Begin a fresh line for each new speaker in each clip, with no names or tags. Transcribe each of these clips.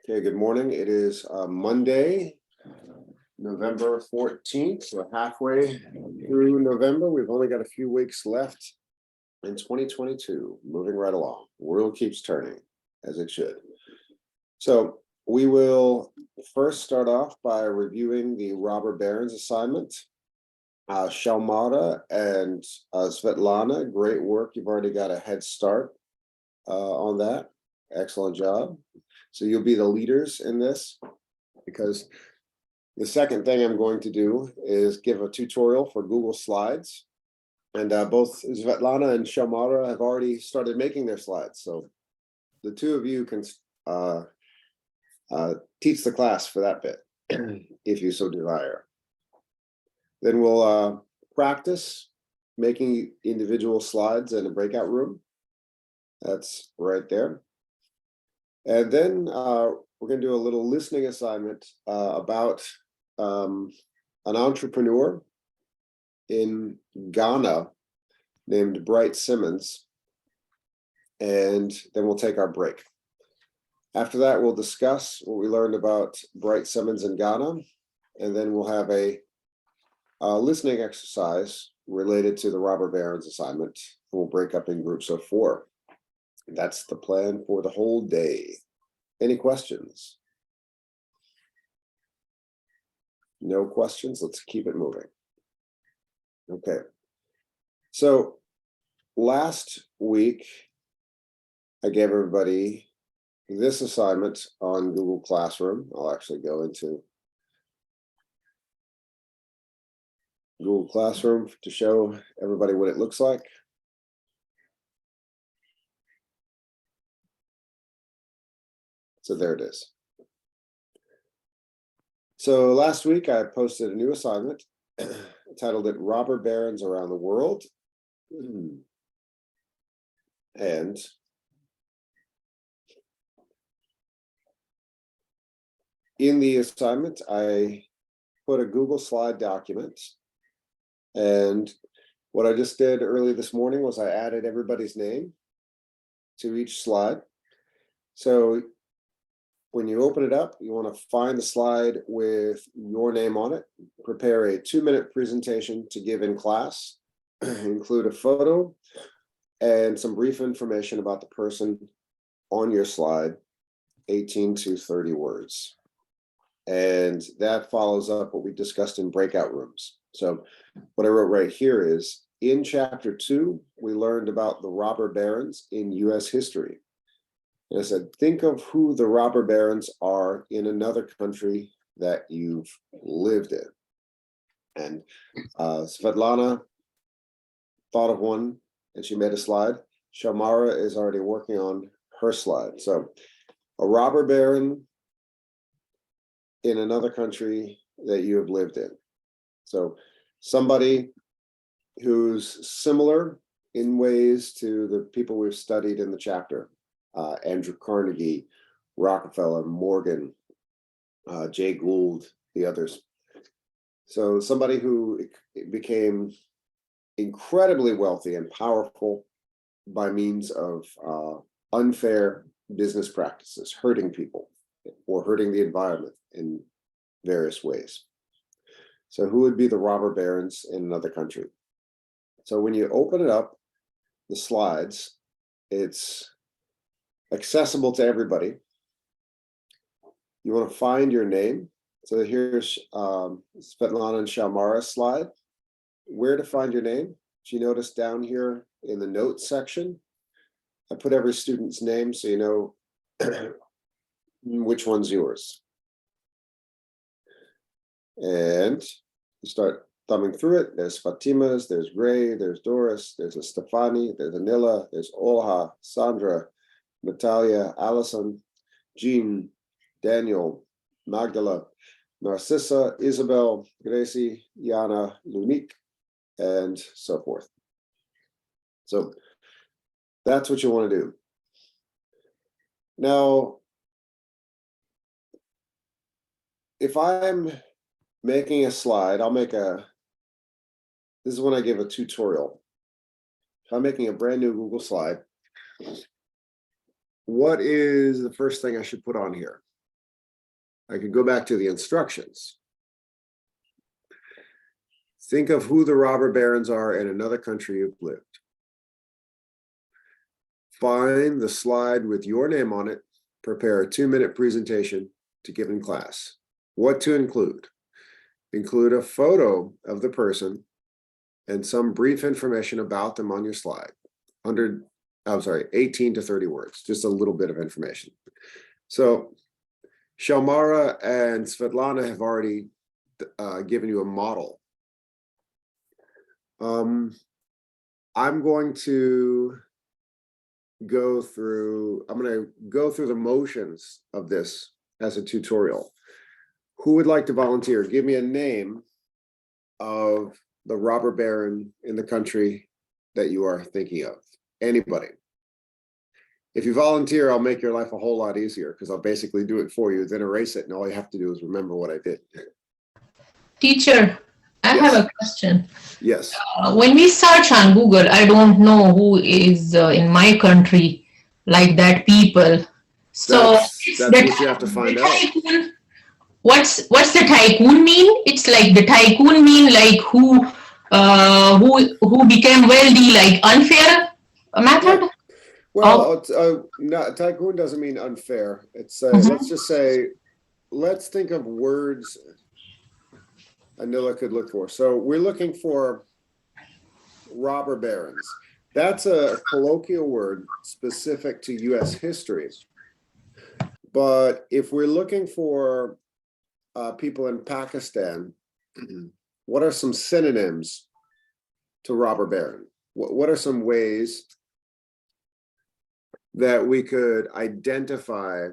Okay, good morning. It is Monday, November 14th. We're halfway through November. We've only got a few weeks left in 2022. Moving right along. World keeps turning, as it should. So we will first start off by reviewing the robber barons assignment. Shalmara and Svetlana, great work. You've already got a head start on that. Excellent job. So you'll be the leaders in this, because the second thing I'm going to do is give a tutorial for Google Slides. And both Svetlana and Shalmara have already started making their slides. So the two of you can teach the class for that bit, if you so desire. Then we'll practice making individual slides in a breakout room. That's right there. And then we're going to do a little listening assignment about an entrepreneur in Ghana named Bright Simmons. And then we'll take our break. After that, we'll discuss what we learned about Bright Simmons in Ghana. And then we'll have a listening exercise related to the robber barons assignment. We'll break up in groups of 4. That's the plan for the whole day. Any questions? No questions? Let's keep it moving. Okay. So last week, I gave everybody this assignment on Google Classroom. I'll actually go into Google Classroom to show everybody what it looks like. So there it is. So last week I posted a new assignment, titled it Robber Barons Around the World. And in the assignment, I put a Google Slide document. And what I just did early this morning was I added everybody's name to each slide. So when you open it up, you want to find the slide with your name on it, prepare a 2-minute presentation to give in class, include a photo and some brief information about the person on your slide, 18 to 30 words. And that follows up what we discussed in breakout rooms. So what I wrote right here is, in chapter 2, we learned about the robber barons in US history. And I said, think of who the robber barons are in another country that you've lived in. And Svetlana thought of one and she made a slide. Shalmara is already working on her slide. So a robber baron in another country that you have lived in. So somebody who's similar in ways to the people we've studied in the chapter. Andrew Carnegie, Rockefeller, Morgan, Jay Gould, the others. So somebody who became incredibly wealthy and powerful by means of unfair business practices, hurting people or hurting the environment in various ways. So who would be the robber barons in another country? So when you open it up, the slides, it's accessible to everybody. You want to find your name. So here's Svetlana and Shalmara's slide. Where to find your name? If you notice down here in the notes section, I put every student's name so you know which one's yours. And you start thumbing through it. There's Fatima's, there's Gray, there's Doris, there's a Stefani, there's Anila, there's Olha, Sandra, Natalia, Allison, Jean, Daniel, Magdala, Narcissa, Isabel, Gracie, Yana, Lunique, and so forth. So that's what you want to do. Now, if I'm making a slide, this is when I give a tutorial. If I'm making a brand new Google slide, what is the first thing I should put on here? I could go back to the instructions. Think of who the robber barons are in another country you've lived. Find the slide with your name on it. Prepare a 2-minute presentation to give in class. What to include? Include a photo of the person and some brief information about them on your slide. 18 to 30 words, just a little bit of information. So Shalmara and Svetlana have already given you a model. I'm going to go through the motions of this as a tutorial. Who would like to volunteer? Give me a name of the robber baron in the country that you are thinking of. Anybody. If you volunteer, I'll make your life a whole lot easier because I'll basically do it for you, then erase it, and all you have to do is remember what I did.
Teacher, I have a question.
Yes.
When we search on Google, I don't know who is in my country like that people. So
that's what you have to find out.
Tycoon, what's the tycoon mean? It's like the tycoon mean like who became wealthy like unfair method?
Yeah. Well, no, tycoon doesn't mean unfair. It's let's just say, let's think of words Anila could look for. So we're looking for robber barons. That's a colloquial word specific to US history. But if we're looking for people in Pakistan, what are some synonyms to robber baron? What are some ways that we could identify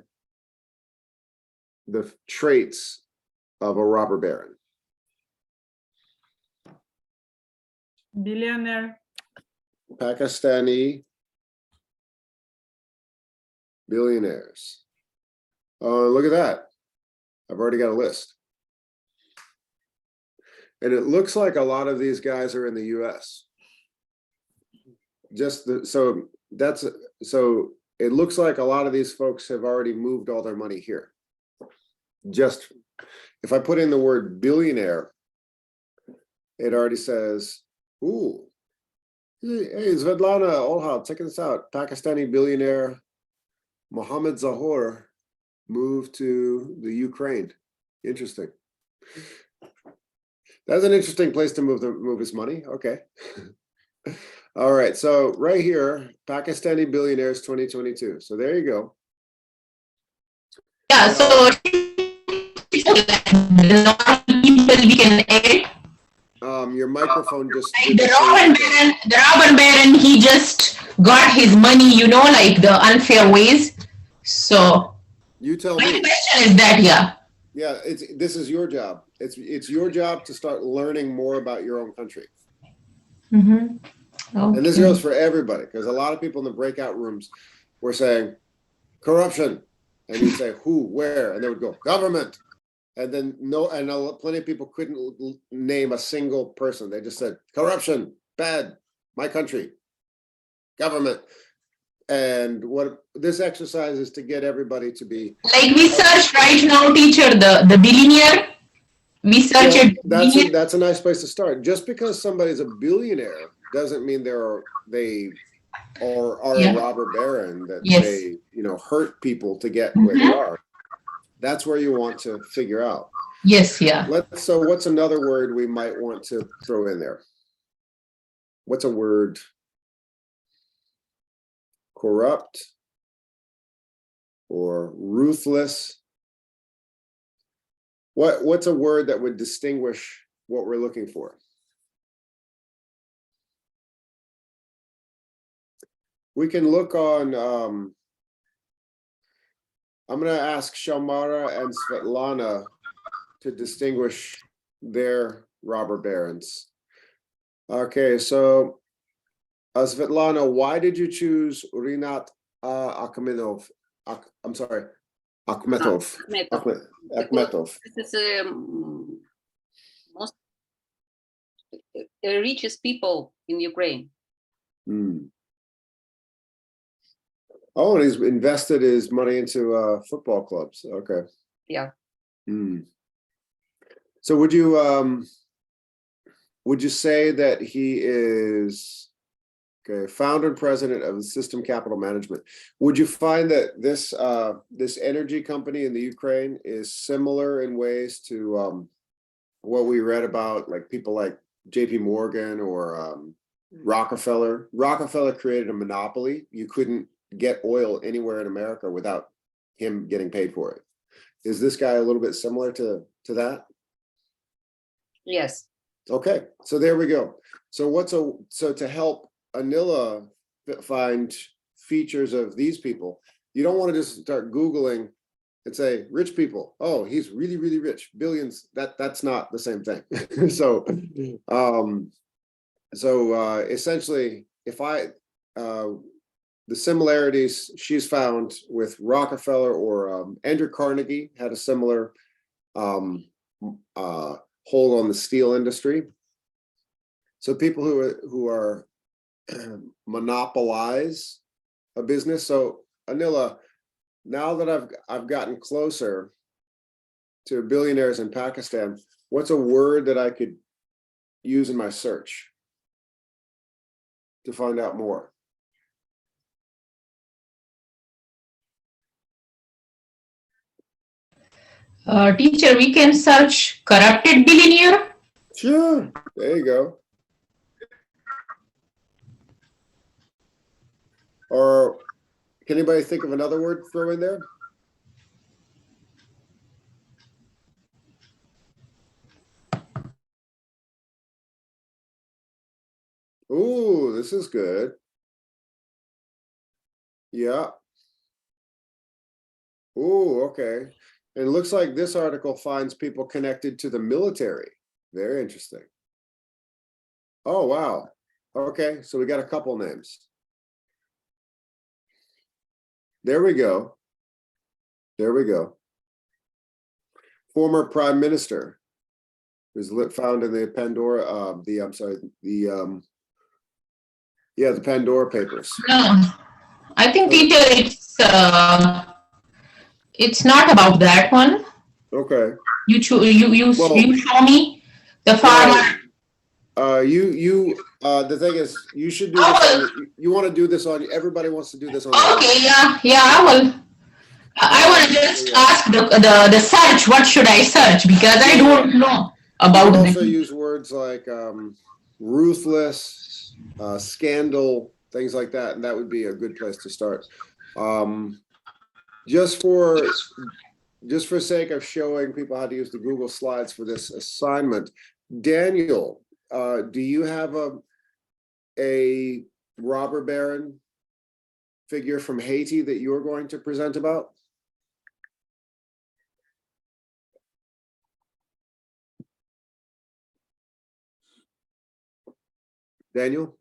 the traits of a robber baron?
Billionaire.
Pakistani billionaires. Look at that. I've already got a list. And it looks like a lot of these guys are in the US. So it looks like a lot of these folks have already moved all their money here. Just if I put in the word billionaire, it already says, ooh, hey, Svetlana Olha, check this out. Pakistani billionaire Mohammed Zahor moved to the Ukraine. Interesting. That's an interesting place to move his money. Okay. All right. So right here, Pakistani billionaires 2022. So there you go.
Yeah. So people we can add.
Your microphone just.
Like the robber baron, he just got his money, like the unfair ways. So
you tell
my
me.
question is that, yeah.
Yeah, this is your job. It's your job to start learning more about your own country.
Okay.
And this goes for everybody, because a lot of people in the breakout rooms were saying corruption, and you'd say who, where, and they would go government, and then plenty of people couldn't name a single person. They just said corruption, bad, my country, government. And what this exercise is to get everybody to be
like we search right now, teacher, the billionaire. We search it.
That's a nice place to start. Just because somebody's a billionaire doesn't mean they are a robber baron, that they hurt people to get where they are. That's where you want to figure out.
Yes, yeah.
So what's another word we might want to throw in there? What's a word? Corrupt or ruthless. What's a word that would distinguish what we're looking for? We can look on, I'm going to ask Shalmara and Svetlana to distinguish their robber barons. Okay, so Svetlana, why did you choose Rinat Akhmetov? Akhmetov.
This is most richest people in Ukraine.
Oh, and he's invested his money into football clubs. Okay.
Yeah.
Hmm. So would you say that he is founder and president of System Capital Management? Would you find that this energy company in the Ukraine is similar in ways to what we read about, like people like JP Morgan or Rockefeller? Rockefeller created a monopoly. You couldn't get oil anywhere in America without him getting paid for it. Is this guy a little bit similar to that?
Yes.
Okay, so there we go. So to help Anila find features of these people, you don't want to just start Googling and say rich people. Oh, he's really, really rich, billions. That's not the same thing. Essentially, if the similarities she's found with Rockefeller or Andrew Carnegie had a similar hold on the steel industry. So people who are monopolize a business. So Anila, now that I've gotten closer to billionaires in Pakistan, what's a word that I could use in my search to find out more?
Teacher, we can search corrupted billionaire.
Sure, there you go. Or can anybody think of another word to throw in there? Ooh, this is good. Yeah. Ooh, okay. And it looks like this article finds people connected to the military. Very interesting. Oh, wow. Okay, so we got a couple names. There we go. There we go. Former Prime Minister was found in the Pandora, the Pandora Papers.
No, I think teacher, it's not about that one.
Okay.
You show me the
the
farmer.
thing is, you should do this you want to do this on, everybody wants to do this on.
Okay, yeah, I will. I want to just ask the search. What should I search? Because I don't know about.
You can also use words like ruthless, scandal, things like that, and that would be a good place to start. Just for sake of showing people how to use the Google Slides for this assignment, Daniel, do you have a robber baron figure from Haiti that you're going to present about? Daniel?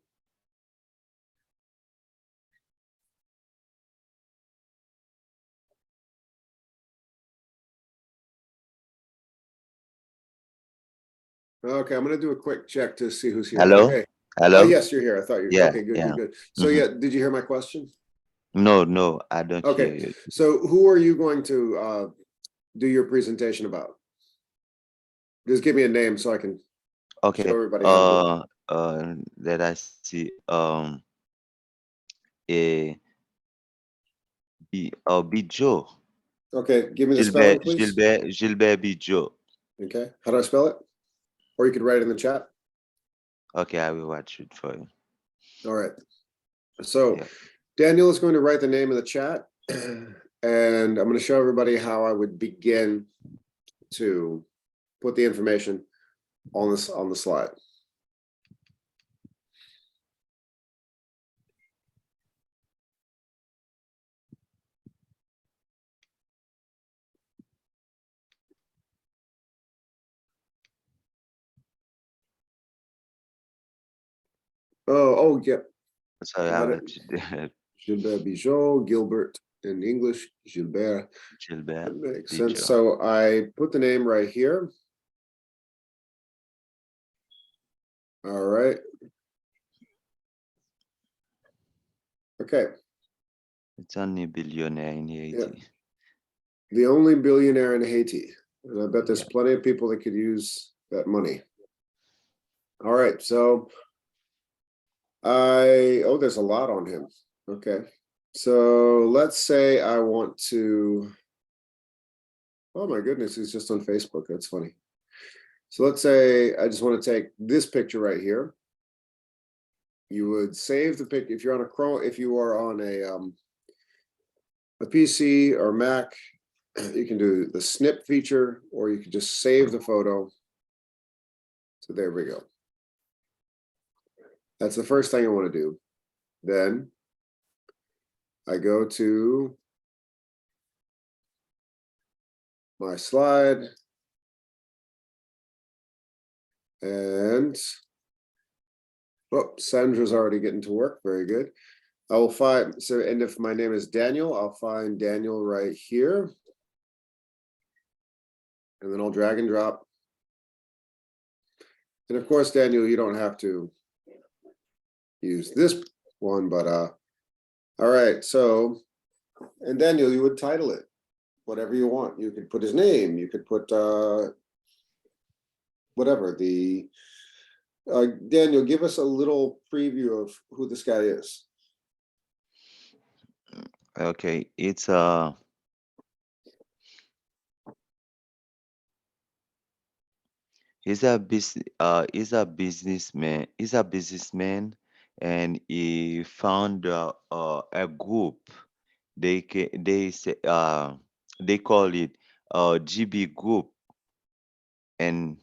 Okay, I'm gonna do a quick check to see who's here.
Hello?
Okay.
Hello?
Yes, you're here. I thought you were.
Yeah,
Okay, good,
yeah.
good. So yeah, did you hear my question?
No, I don't hear
Okay,
you.
so who are you going to do your presentation about? Just give me a name so I can
Okay.
show everybody how to do it.
Let us see. Bijo.
Okay, give me the spelling, please.
Gilbert Bijo.
Okay, how do I spell it? Or you could write it in the chat.
Okay, I will watch it for you.
All right. So
Yeah.
Daniel is going to write the name in the chat, and I'm going to show everybody how I would begin to put the information on the slide. Oh, yeah.
Sorry, I will do
Gilbert Bijot, Gilbert in English, Gilbert.
Gilbert
That makes
Bijo.
sense. So I put the name right here. All right. Okay.
It's only billionaire in Haiti.
Yeah. The only billionaire in Haiti. And I bet there's plenty of people that could use that money. All right, so there's a lot on him. Okay. So let's say I want to, oh my goodness, he's just on Facebook. That's funny. So let's say I just want to take this picture right here. You would save the picture if you're on a Chrome, if you are on a PC or Mac, you can do the snip feature, or you can just save the photo. So there we go. That's the first thing I want to do. Then I go to my slide and Sandra's already getting to work. Very good. I will find, so, and if my name is Daniel, I'll find Daniel right here. And then I'll drag and drop. And of course, Daniel, you don't have to use this one, but all right. So, and Daniel, you would title it whatever you want. You could put his name. You could put whatever the. Daniel, give us a little preview of who this guy is.
Okay, it's he's a businessman. He's a businessman, and he found a group. They say they call it GB group and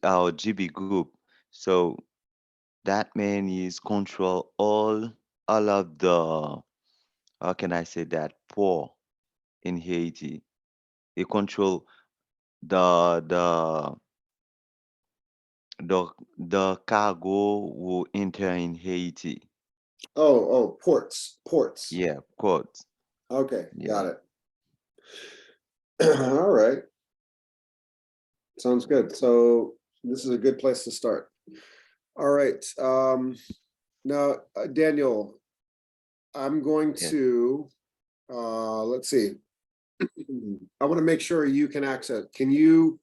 our GB group. So that man is control all of the, how can I say that, poor in Haiti. He control the the the cargo will enter in Haiti.
Ports.
Yeah, quotes.
Okay, got
Yeah.
it. All right. Sounds good. So this is a good place to start. All right. Now, Daniel, I'm going
Yeah.
to, let's see. I want to make sure you can access. Can you,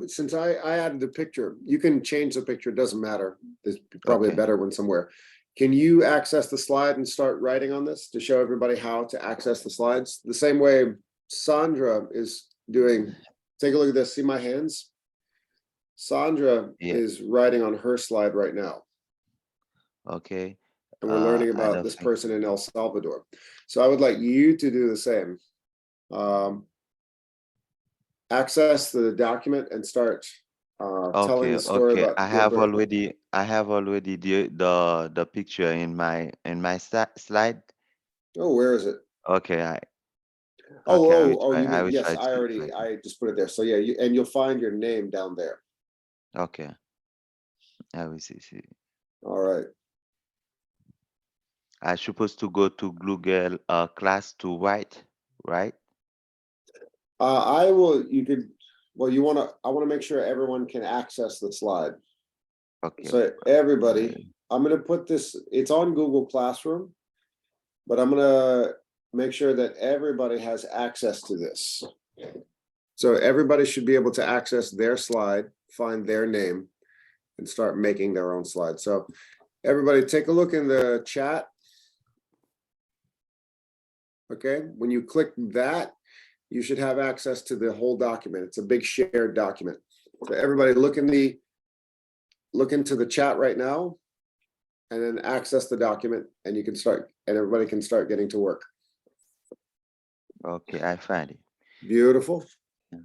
since I added the picture, you can change the picture. It doesn't matter. There's probably a
Okay.
better one somewhere. Can you access the slide and start writing on this to show everybody how to access the slides? The same way Sandra is doing. Take a look at this. See my hands? Sandra
Yeah.
is writing on her slide right now.
Okay.
And we're learning
I
about
don't
this
think.
person in El Salvador. So I would like you to do the same. Access the document and start telling
Okay.
the story
Okay.
about Gilbert.
I have already the picture in my slide.
Oh, where is it?
Okay. I will try.
You
I
mean,
will
yes,
try to find it.
I just put it there. So yeah, and you'll find your name down there.
Okay. I will see.
All right.
I supposed to go to Google class to write, right?
I will, you could, well, I want to make sure everyone can access the slide.
Okay.
So everybody, I'm going to put this, it's on Google Classroom, but I'm going to make sure that everybody has access to this. So everybody should be able to access their slide, find their name, and start making their own slide. So everybody take a look in the chat. Okay, when you click that, you should have access to the whole document. It's a big shared document. So everybody look into the chat right now and then access the document, and you can start, and everybody can start getting to work.
Okay, I find it.
Beautiful.
Yeah.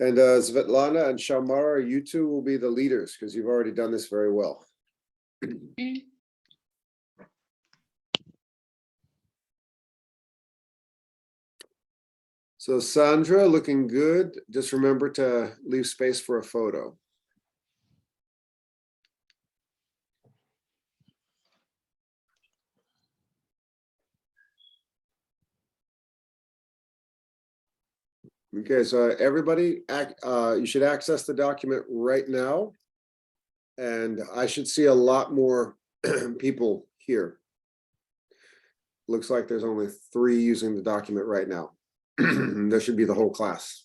And Svetlana and Shamara, you two will be the leaders because you've already done this very well. So Sandra, looking good. Just remember to leave space for a photo. Okay, so everybody, you should access the document right now. And I should see a lot more people here. Looks like there's only 3 using the document right now. There should be the whole class.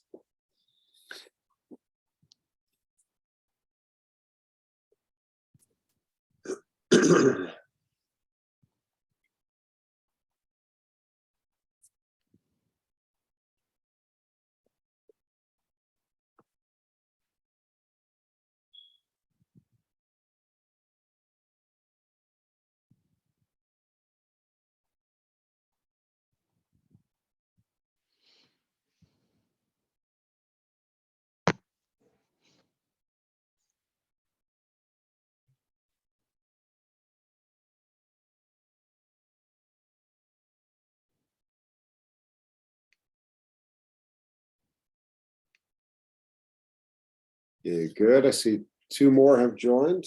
Yeah, good. I see 2 more have joined.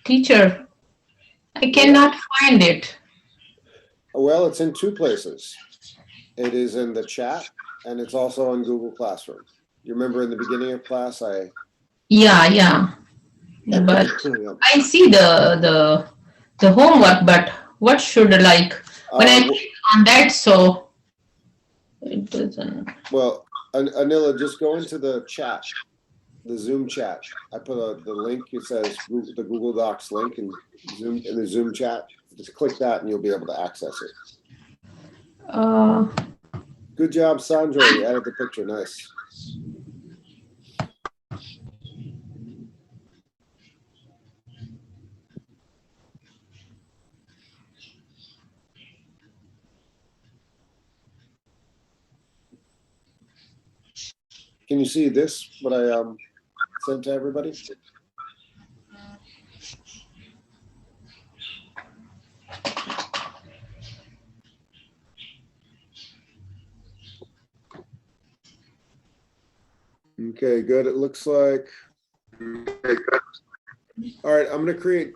Teacher, I cannot find it.
Well, it's in 2 places. It is in the chat and it's also on Google Classroom. You remember in the beginning of class,
Yeah. But
Yeah.
I see the homework, but what should when I click on that, so it doesn't.
Well, Anila, just go into the chat, the Zoom chat. I put the link. It says the Google Docs link in the Zoom chat. Just click that and you'll be able to access it. Good job, Sandra. You added the picture. Nice. Can you see this? What I sent to everybody? Okay, good. It looks like. All right, I'm going to create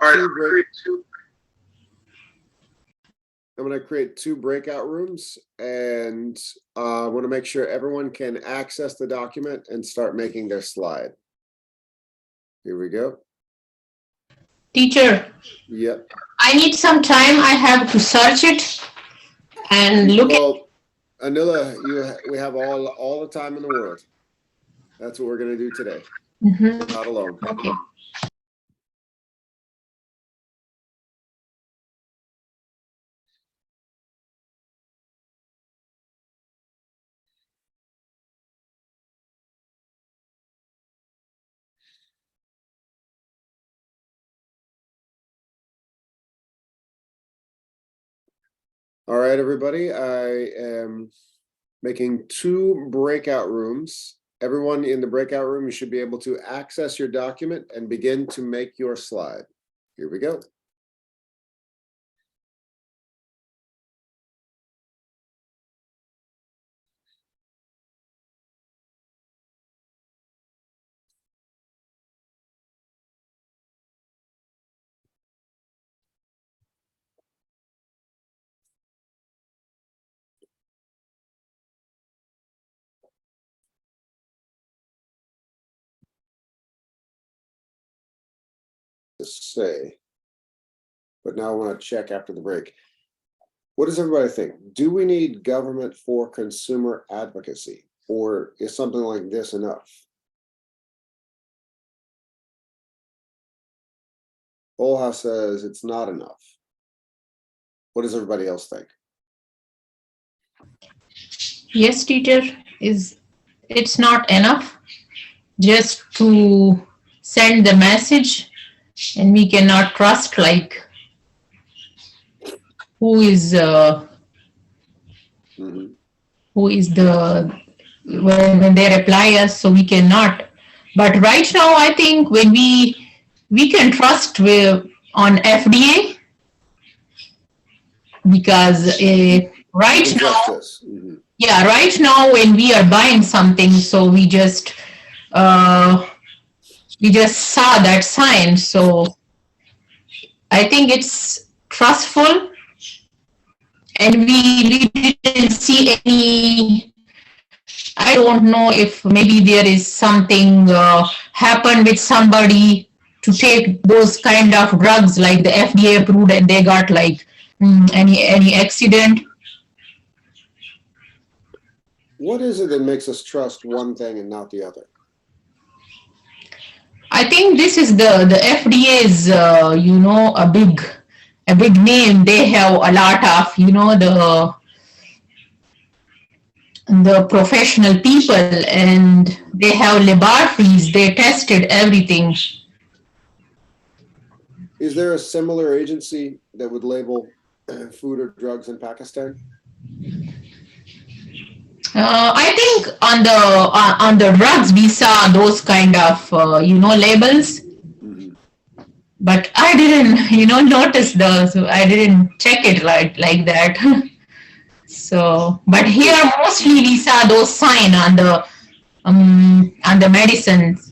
I'm going to create 2 breakout rooms, and I want to make sure everyone can access the document and start making their slide. Here we go.
Teacher.
Yep.
I need some time. I have to search it and look
Well, Anila, we have all the time in the world. That's what we're going to do today.
You're
Not alone.
okay.
All right, everybody. I am making 2 breakout rooms. Everyone in the breakout room, you should be able to access your document and begin to make your slide. Here we go. To say, but now I want to check after the break. What does everybody think? Do we need government for consumer advocacy, or is something like this enough? Whole House says it's not enough. What does everybody else think?
Yes, teacher, it's not enough just to send the message, and we cannot trust who is when they reply us, so we cannot. But right now, I think when we can trust on FDA, because right now, yeah, right now when we are buying something, so we just saw that sign, so I think it's trustful, and we didn't see any. I don't know if maybe there is something happened with somebody to take those kind of drugs like the FDA approved and they got like any accident.
What is it that makes us trust one thing and not the other?
I think this is the FDA's a big name. They have a lot of the professional people and they have laboratories. They tested everything.
Is there a similar agency that would label food or drugs in Pakistan?
I think on the drugs we saw those kind of labels, but I didn't notice those. I didn't check it like that. So, but here mostly we saw those sign on the medicines.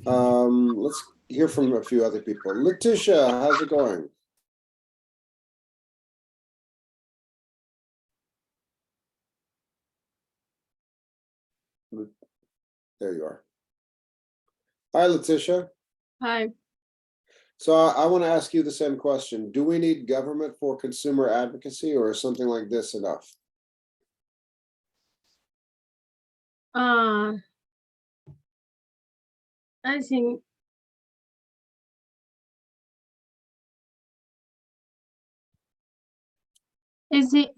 Let's hear from a few other people. Letitia, how's it going? There you are. Hi, Letitia.
Hi.
So I want to ask you the same question. Do we need government for consumer advocacy, or is something like this enough?
I think is it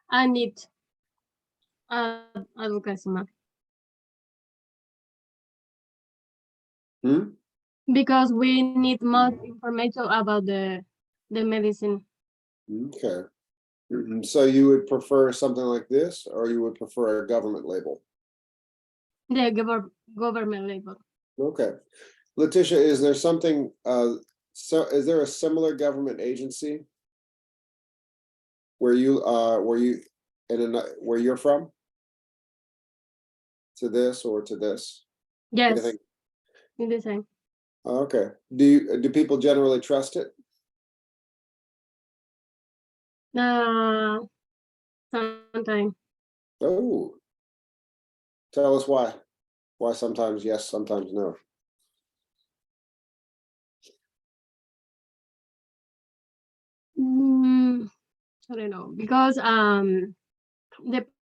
I need advocacy because we need more information about the medicine.
Okay. So you would prefer something like this, or you would prefer a government label?
The government label.
Okay. Letitia, is there something, is there a similar government agency where where you're from to this or to this?
Yes.
Anything?
The same.
Okay. Do people generally trust it?
Sometimes.
Oh. Tell us why. Why sometimes yes, sometimes no.
I don't know, because the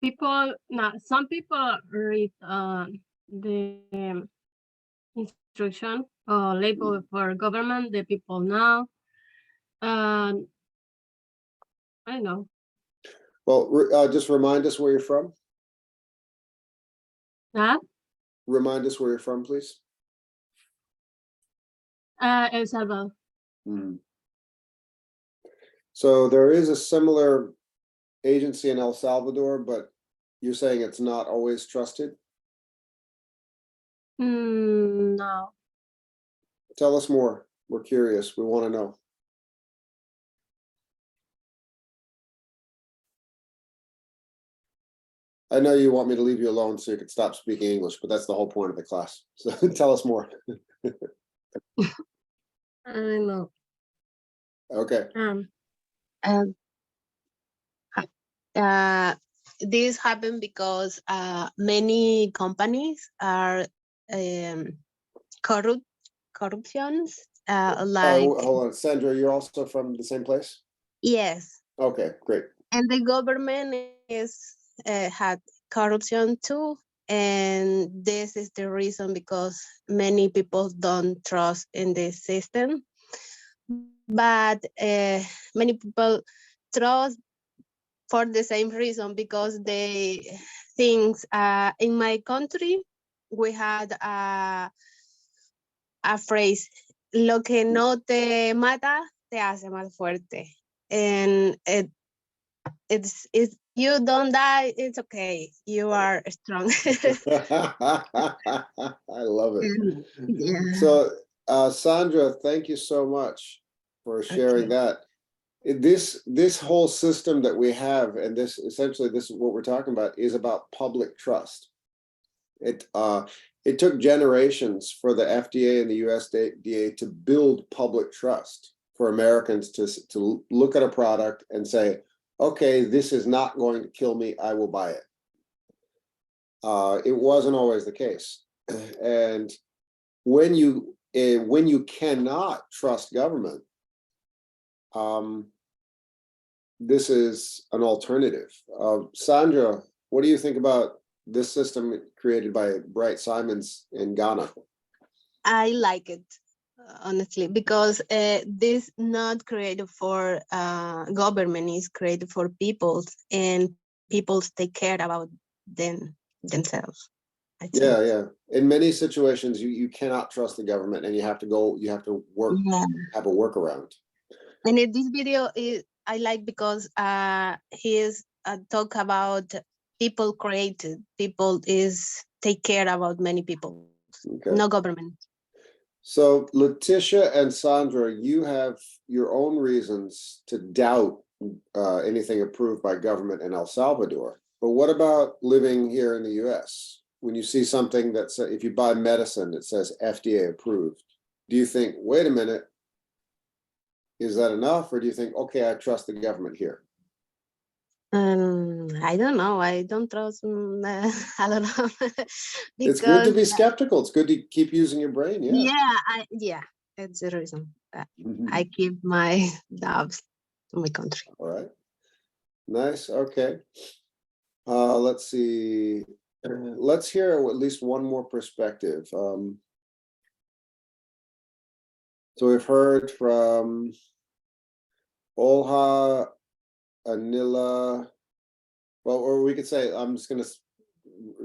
people some people read the instruction or label for government, the people now. I don't know.
Well, just remind us where you're from.
Huh?
Remind us where you're from, please.
El Salvador.
So there is a similar agency in El Salvador, but you're saying it's not always trusted?
No.
Tell us more. We're curious. We want to know. I know you want me to leave you alone so you can stop speaking English, but that's the whole point of the class. So tell us more.
I don't know.
Okay.
This happened because many companies are corruptions. Like
hold on, Sandra, you're also from the same place?
Yes.
Okay, great.
And the government is had corruption too, and this is the reason because many people don't trust in this system. But many people trust for the same reason, because they think in my country we had a phrase, lo que no te mata te hace más fuerte, and it's you don't die, it's okay, you are strong.
I love it.
Yeah.
So Sandra, thank you so much for sharing that. This whole system that we have, and this essentially this is what we're talking about, is about public trust. It took generations for the FDA and the USDA to build public trust for Americans to look at a product and say, okay, this is not going to kill me, I will buy it. It wasn't always the case. And when you cannot trust government, this is an alternative. Sandra, what do you think about this system created by Bright Simons in Ghana?
I like it, honestly, because this not created for government, is created for people, and people take care about themselves. I think.
Yeah. In many situations, you cannot trust the government, and you have to work,
Yeah.
have a workaround.
And in this video, I like because he is talk about people created. People is take care about many people,
Okay.
no government.
So Letitia and Sandra, you have your own reasons to doubt anything approved by government in El Salvador. But what about living here in the US? When you see something that says, if you buy medicine that says FDA approved, do you think, wait a minute, is that enough? Or do you think, okay, I trust the government here?
I don't know. I don't trust. I don't know.
It's good to
Because
be skeptical. It's good to keep using your brain.
yeah, that's the reason. I keep my doubts to my country.
All right. Nice. Okay. Let's see. Let's hear at least one more perspective. So we've heard from Olha, Anila. Well, or we could say, I'm just going to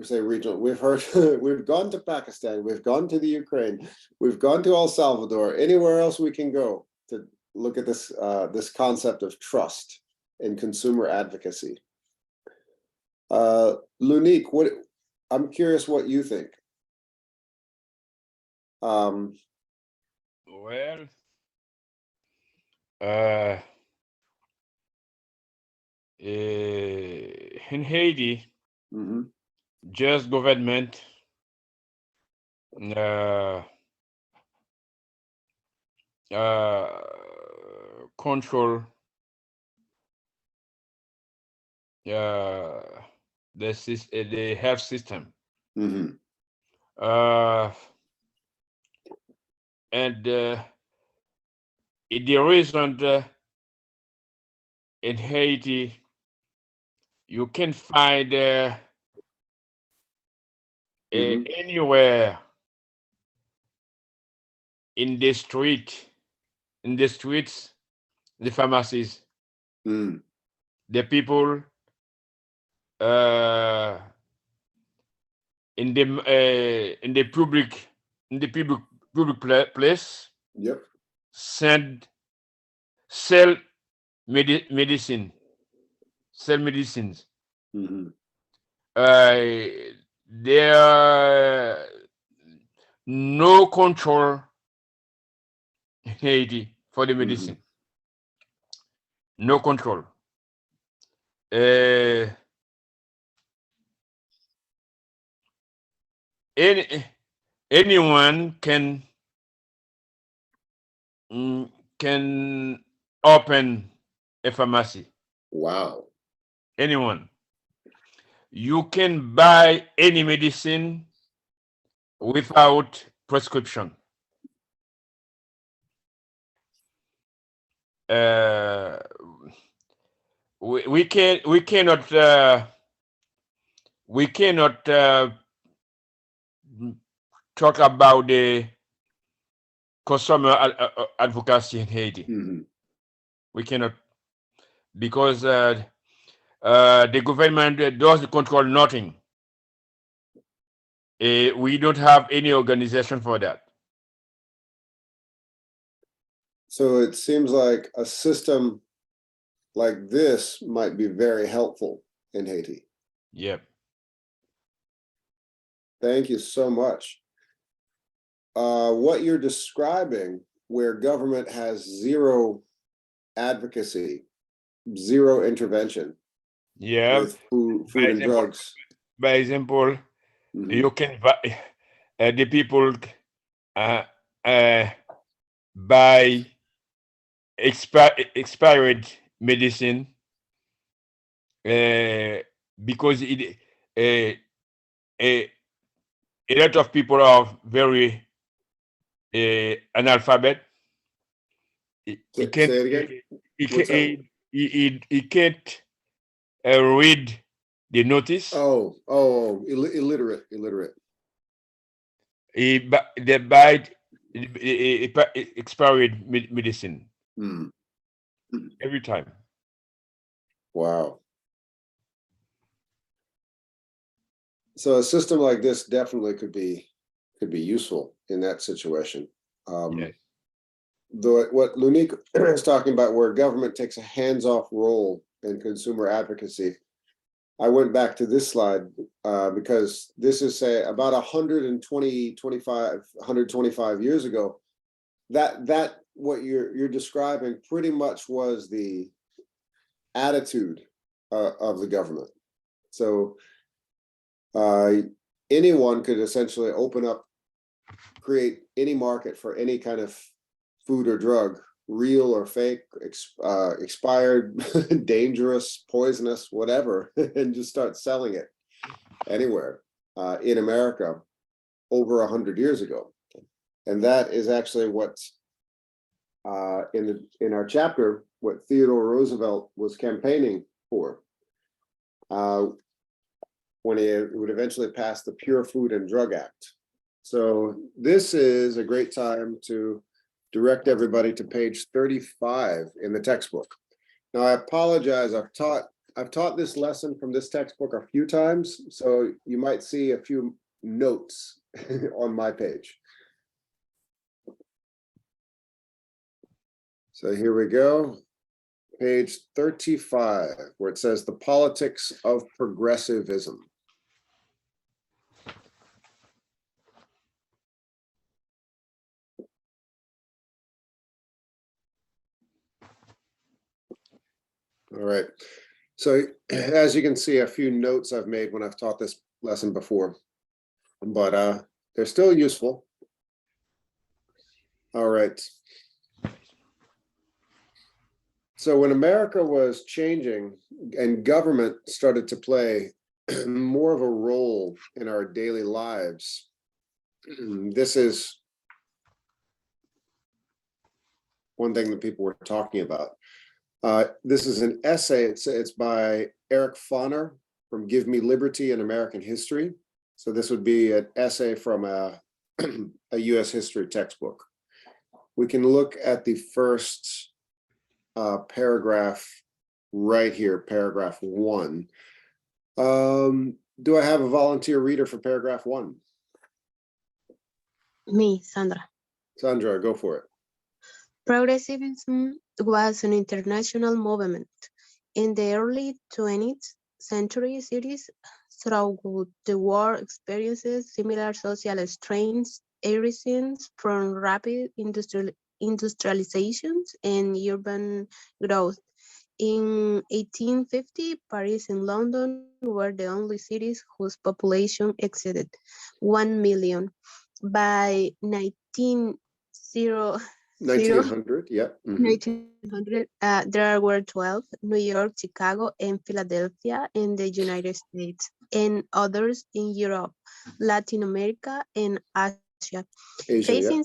say regional. We've heard, we've gone to Pakistan, we've gone to the Ukraine, we've gone to El Salvador. Anywhere else we can go to look at this this concept of trust and consumer advocacy. Lunique, I'm curious what you think.
Well, in Haiti, just government control the health system. And the reason in Haiti, you can find anywhere in the streets, the pharmacies, the people in the public place.
Yep.
Sell medicines. There are no control in Haiti for the medicine. No control. Anyone can open a pharmacy.
Wow.
Anyone. You can buy any medicine without prescription. We cannot talk about the consumer advocacy in Haiti. We cannot, because the government does control nothing. We don't have any organization for that.
So it seems like a system like this might be very helpful in Haiti.
Yep.
Thank you so much. What you're describing, where government has zero advocacy, zero intervention, with food and drugs.
By example, you can buy, the people buy expired medicine because a lot of people are very analphabet. He
Say
can't
it again.
he
What's that?
can't he can't read the notice.
Illiterate.
They buy expired medicine
Hmm.
every time.
Wow. So a system like this definitely could be useful in that situation.
Yes.
What Lunique is talking about, where government takes a hands-off role in consumer advocacy, I went back to this slide because this is, say, about 125 years ago. That what you're describing pretty much was the attitude of the government. So anyone could essentially open up, create any market for any kind of food or drug, real or fake, expired, dangerous, poisonous, whatever, and just start selling it anywhere in America over 100 years ago. And that is actually what in our chapter, what Theodore Roosevelt was campaigning for when he would eventually pass the Pure Food and Drug Act. So this is a great time to direct everybody to page 35 in the textbook. Now, I apologize. I've taught this lesson from this textbook a few times, so you might see a few notes on my page. So here we go. Page 35, where it says the politics of progressivism. All right. So as you can see, a few notes I've made when I've taught this lesson before, but they're still useful. All right. So when America was changing and government started to play more of a role in our daily lives, this is one thing that people were talking about. This is an essay. It's by Eric Foner from Give Me Liberty in American History. So this would be an essay from a US history textbook. We can look at the first paragraph right here, paragraph 1. Do I have a volunteer reader for paragraph 1?
Me, Sandra.
Sandra, go for it.
Progressivism was an international movement. In the early 20th century, cities throughout the world experiences similar social strains arising from rapid industrializations and urban growth. In 1850, Paris and London were the only cities whose population exceeded 1 million. By
1900, yeah.
1900, there were 12, New York, Chicago, and Philadelphia in the United States, and others in Europe, Latin America, and Asia.
Asia,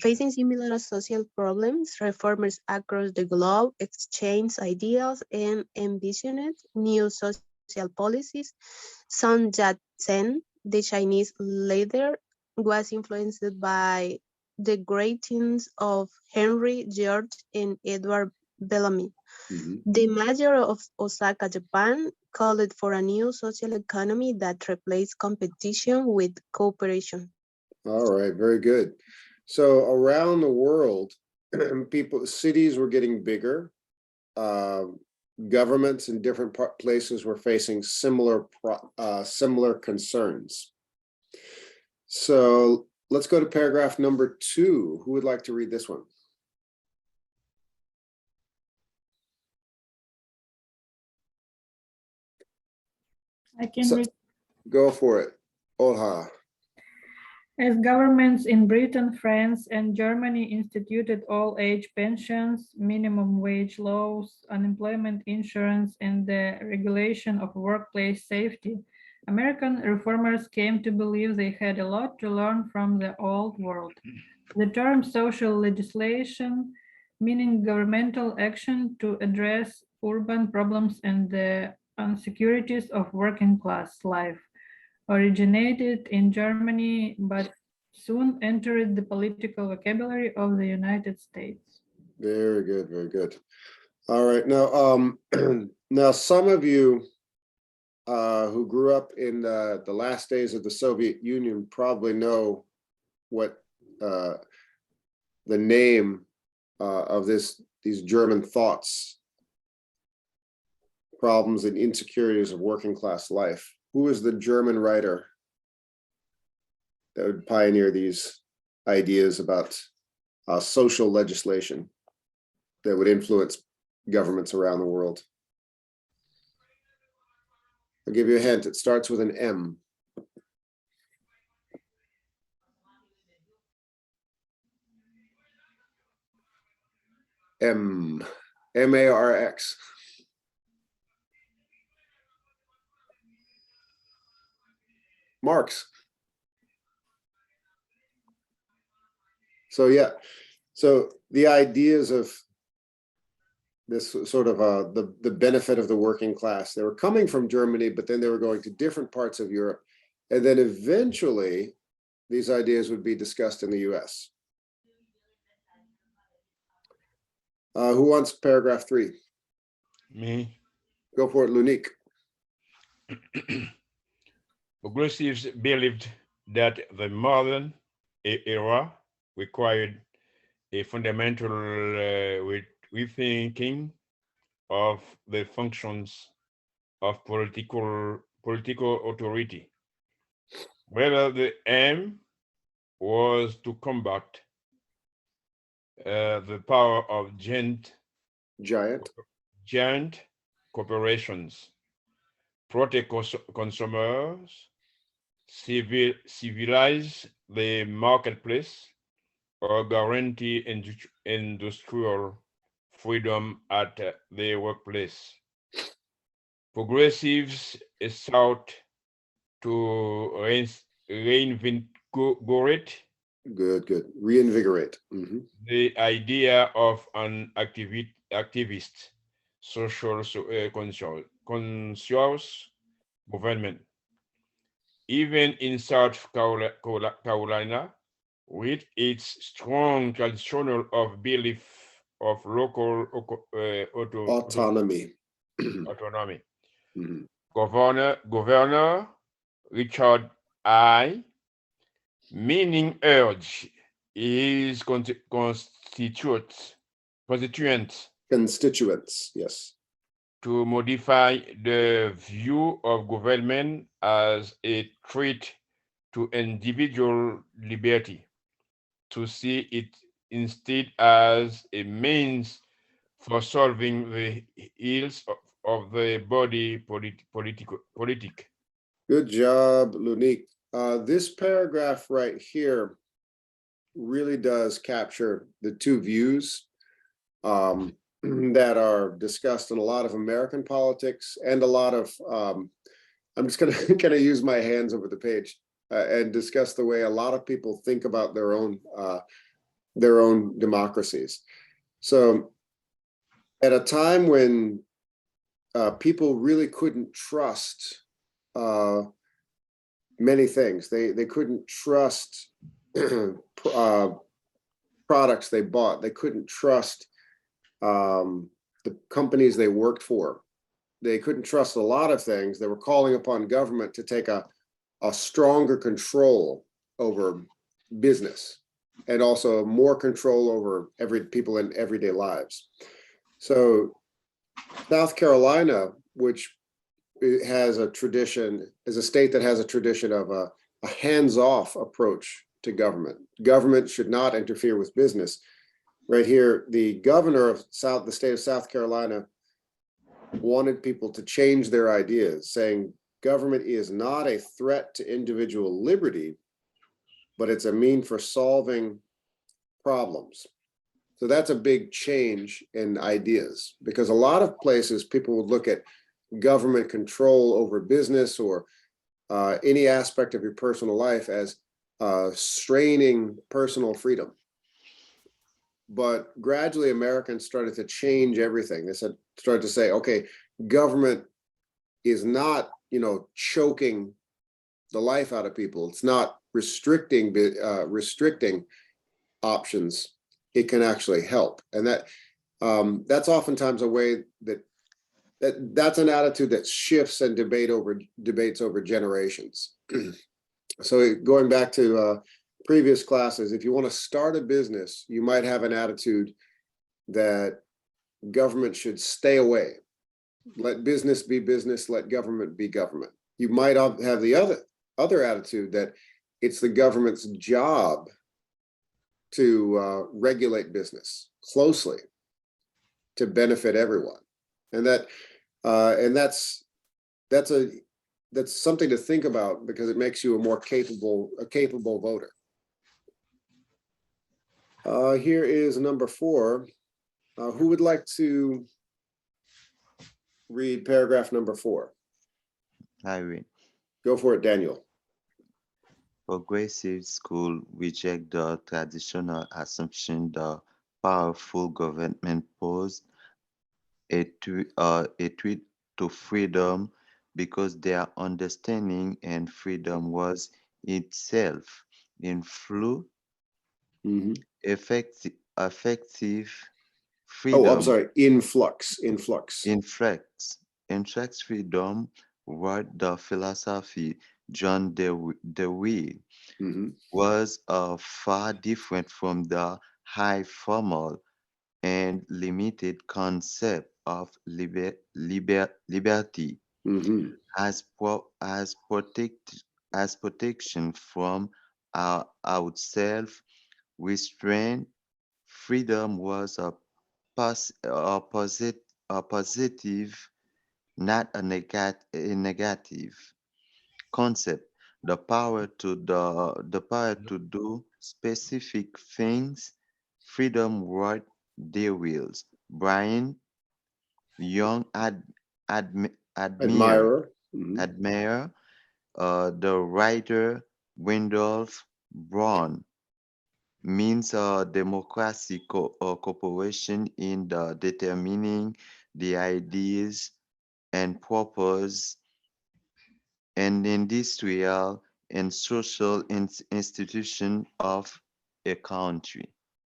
Facing similar social problems, reformers across the globe exchanged ideas and envisioned new social policies. Sun Yat-sen, the Chinese leader, was influenced by the writings of Henry George and Edward Bellamy. The mayor of Osaka, Japan, called for a new social economy that replaced competition with cooperation.
All right, very good. So around the world, cities were getting bigger. Governments in different places were facing similar concerns. So let's go to paragraph number 2. Who would like to read this one?
I can read.
Go for it. Olha.
As governments in Britain, France, and Germany instituted all-age pensions, minimum wage laws, unemployment insurance, and the regulation of workplace safety, American reformers came to believe they had a lot to learn from the old world. The term social legislation, meaning governmental action to address urban problems and the insecurities of working class life, originated in Germany but soon entered the political vocabulary of the United States.
Very good, very good. All right, now, now some of you who grew up in the last days of the Soviet Union probably know what the name of these German thoughts, problems and insecurities of working class life. Who is the German writer that would pioneer these ideas about social legislation that would influence governments around the world? I'll give you a hint. It starts with an M. M. M-A-R-X. Marx. So yeah, so the ideas of this sort of the benefit of the working class, they were coming from Germany, but then they were going to different parts of Europe. And then eventually these ideas would be discussed in the US. Who wants paragraph 3?
Me.
Go for it, Lunique.
Progressives believed that the modern era required a fundamental rethinking of the functions of political authority, whether the aim was to combat the power of giant corporations, protect consumers, civilize the marketplace, or guarantee industrial freedom at the workplace. Progressives sought to reinvigorate
Reinvigorate.
the idea of an activist, social conscious government. Even in South Carolina, with its strong tradition of belief of local
Autonomy.
autonomy. Governor Richard I. Meaning urged his constituents,
yes,
to modify the view of government as a threat to individual liberty, to see it instead as a means for solving the ills of the body politic.
Good job, Lunique. This paragraph right here really does capture the two views that are discussed in a lot of American politics and a lot of, I'm just gonna use my hands over the page and discuss the way a lot of people think about their own democracies. So at a time when people really couldn't trust many things, they couldn't trust products they bought, they couldn't trust the companies they worked for, they couldn't trust a lot of things. They were calling upon government to take a stronger control over business and also more control over people in everyday lives. So South Carolina, which has a tradition, is a state that has a tradition of a hands-off approach to government. Government should not interfere with business. Right here, the governor of the state of South Carolina wanted people to change their ideas, saying government is not a threat to individual liberty, but it's a mean for solving problems. So that's a big change in ideas, because a lot of places people would look at government control over business or any aspect of your personal life as straining personal freedom. But gradually Americans started to change everything. They started to say, okay, government is not, choking the life out of people. It's not restricting options. It can actually help. And that's oftentimes a way that's an attitude that shifts and debates over generations. So going back to previous classes, if you want to start a business, you might have an attitude that government should stay away. Let business be business, let government be government. You might have the other attitude that it's the government's job to regulate business closely to benefit everyone. And that's something to think about, because it makes you a capable voter. Here is number 4. Who would like to read paragraph number 4?
I read.
Go for it, Daniel.
Progressive school reject the traditional assumption the powerful government posed a threat to freedom, because their understanding and freedom was itself in flu, effective freedom.
Oh, I'm sorry. Influx.
Influx freedom, what the philosophy John Dewey was far different from the high formal and limited concept of liberty as protection from our self restraint. Freedom was a positive, not a negative concept. The power to do specific things. Freedom what they wills. Brian Young
Admirer.
admire the writer Randolph Brown means democracy cooperation in the determining the ideas and purpose and industrial and social institution of a country.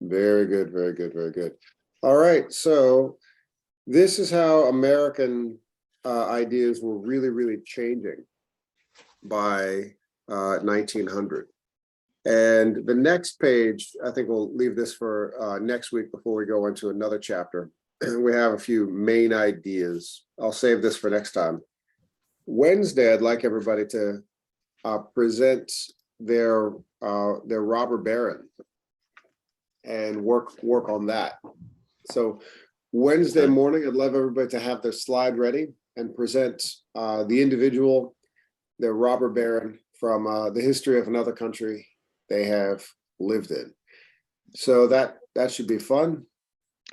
Very good, very good, very good. All right, so this is how American ideas were really, really changing by 1900. And the next page, I think we'll leave this for next week before we go into another chapter. We have a few main ideas. I'll save this for next time. Wednesday, I'd like everybody to present their robber baron and work on that. So Wednesday morning, I'd love everybody to have their slide ready and present the individual, their robber baron from the history of another country they have lived in. So that should be fun.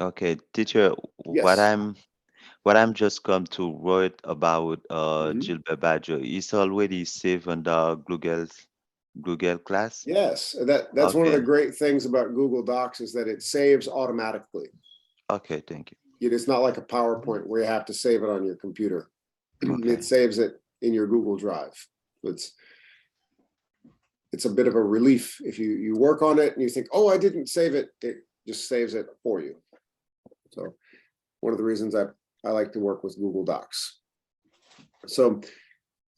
Okay, teacher,
Yes.
what I'm just come to write about Gilbert Badger is already saved on the Google class.
Yes, that's one of the great things about Google Docs is that it saves automatically.
Okay, thank you.
It's not like a PowerPoint where you have to save it on your computer.
Okay.
It saves it in your Google Drive. It's a bit of a relief if you work on it and you think, oh, I didn't save it. It just saves it for you. So one of the reasons I like to work with Google Docs. So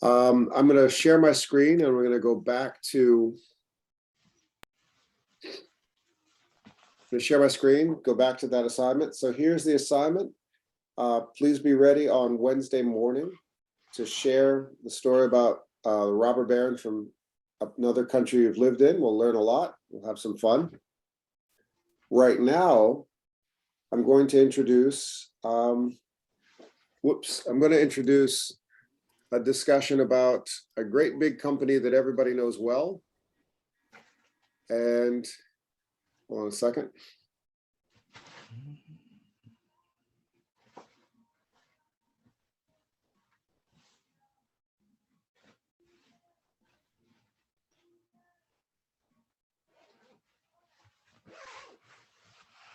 I'm going to share my screen and we're going to go back to share my screen, go back to that assignment. So here's the assignment. Please be ready on Wednesday morning to share the story about the robber baron from another country you've lived in. We'll learn a lot. We'll have some fun. Right now, I'm going to introduce, I'm going to introduce a discussion about a great big company that everybody knows well. And hold on a second.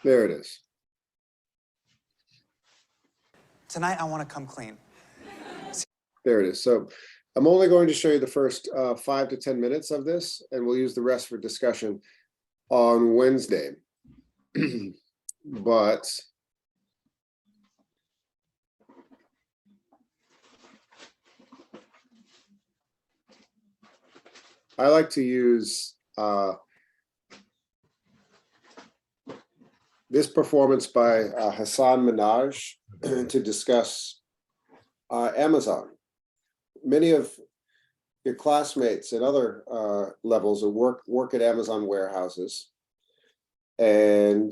There it is.
Tonight, I want to come clean.
There it is. So I'm only going to show you the first 5 to 10 minutes of this, and we'll use the rest for discussion on Wednesday. But I like to use this performance by Hassan Minhaj to discuss Amazon. Many of your classmates at other levels of work at Amazon warehouses, and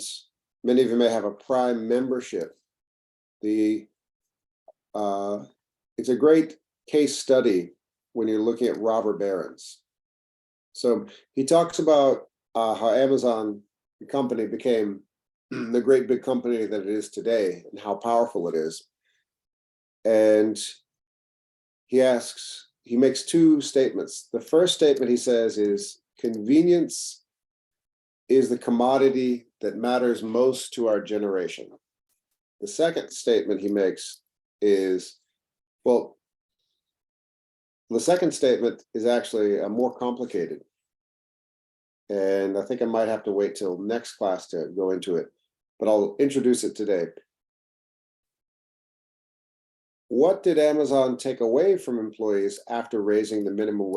many of you may have a Prime membership. It's a great case study when you're looking at robber barons. So he talks about how Amazon, the company, became the great big company that it is today and how powerful it is. And he makes two statements. The first statement he says is, convenience is the commodity that matters most to our generation. The second statement he makes is, well, the second statement is actually more complicated. And I think I might have to wait till next class to go into it, but I'll introduce it today. What did Amazon take away from employees after raising the minimum wage?